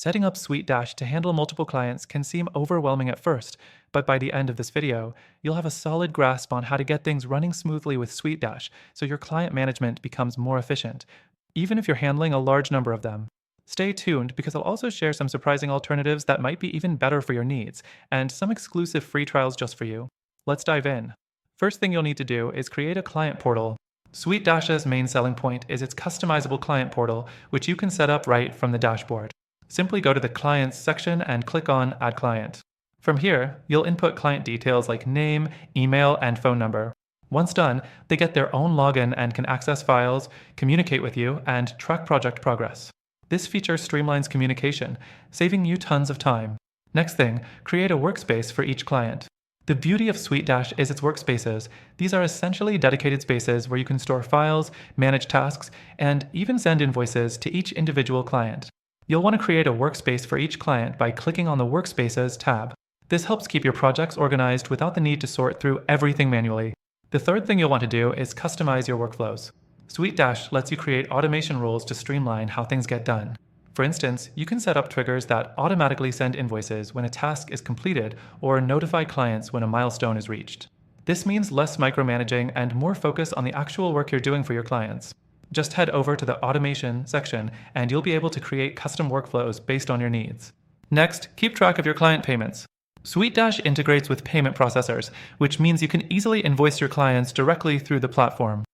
Setting up SuiteDash to handle multiple clients can seem overwhelming at first, but by the end of this video, you'll have a solid grasp on how to get things running smoothly with SuiteDash so your client management becomes more efficient, even if you're handling a large number of them. Stay tuned because I'll also share some surprising alternatives that might be even better for your needs, and some exclusive free trials just for you. Let's dive in. First thing you'll need to do is create a client portal. SuiteDash's main selling point is its customizable client portal, which you can set up right from the dashboard. Simply go to the Clients section and click on Add Client. From here, you'll input client details like name, email, and phone number. Once done, they get their own login and can access files, communicate with you, and track project progress. This feature streamlines communication, saving you tons of time. Next thing, create a workspace for each client. The beauty of SuiteDash is its workspaces. These are essentially dedicated spaces where you can store files, manage tasks, and even send invoices to each individual client. You'll want to create a workspace for each client by clicking on the Workspaces tab. This helps keep your projects organized without the need to sort through everything manually. The third thing you'll want to do is customize your workflows. SuiteDash lets you create automation rules to streamline how things get done. For instance, you can set up triggers that automatically send invoices when a task is completed or notify clients when a milestone is reached. This means less micromanaging and more focus on the actual work you're doing for your clients. Just head over to the Automation section and you'll be able to create custom workflows based on your needs. Next, keep track of your client payments. SuiteDash integrates with payment processors, which means you can easily invoice your clients directly through the platform.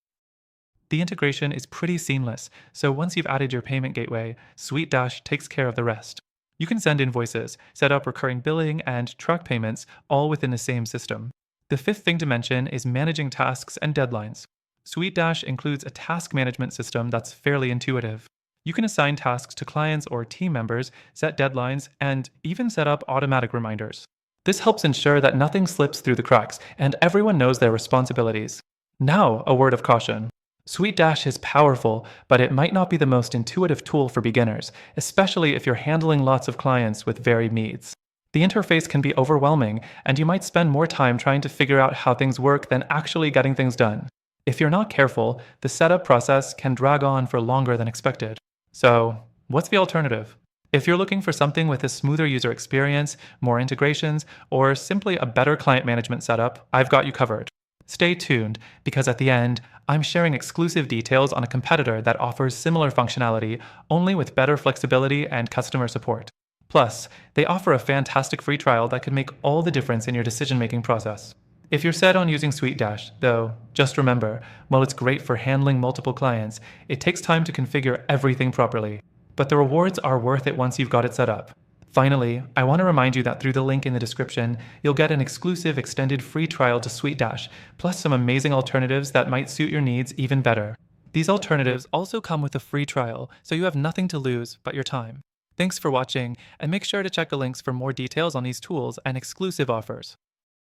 The integration is pretty seamless, so once you've added your payment gateway, SuiteDash takes care of the rest. You can send invoices, set up recurring billing, and track payments all within the same system. The fifth thing to mention is managing tasks and deadlines. SuiteDash includes a task management system that's fairly intuitive. You can assign tasks to clients or team members, set deadlines, and even set up automatic reminders. This helps ensure that nothing slips through the cracks and everyone knows their responsibilities. Now, a word of caution. SuiteDash is powerful, but it might not be the most intuitive tool for beginners, especially if you're handling lots of clients with varied needs. The interface can be overwhelming, and you might spend more time trying to figure out how things work than actually getting things done. If you're not careful, the setup process can drag on for longer than expected. So, what's the alternative? If you're looking for something with a smoother user experience, more integrations, or simply a better client management setup, I've got you covered. Stay tuned, because at the end, I'm sharing exclusive details on a competitor that offers similar functionality, only with better flexibility and customer support. Plus, they offer a fantastic free trial that could make all the difference in your decision-making process. If you're set on using SuiteDash, though, just remember, while it's great for handling multiple clients, it takes time to configure everything properly. But the rewards are worth it once you've got it set up. Finally, I want to remind you that through the link in the description, you'll get an exclusive extended free trial to SuiteDash, plus some amazing alternatives that might suit your needs even better. These alternatives also come with a free trial, so you have nothing to lose but your time. Thanks for watching, and make sure to check the links for more details on these tools and exclusive offers.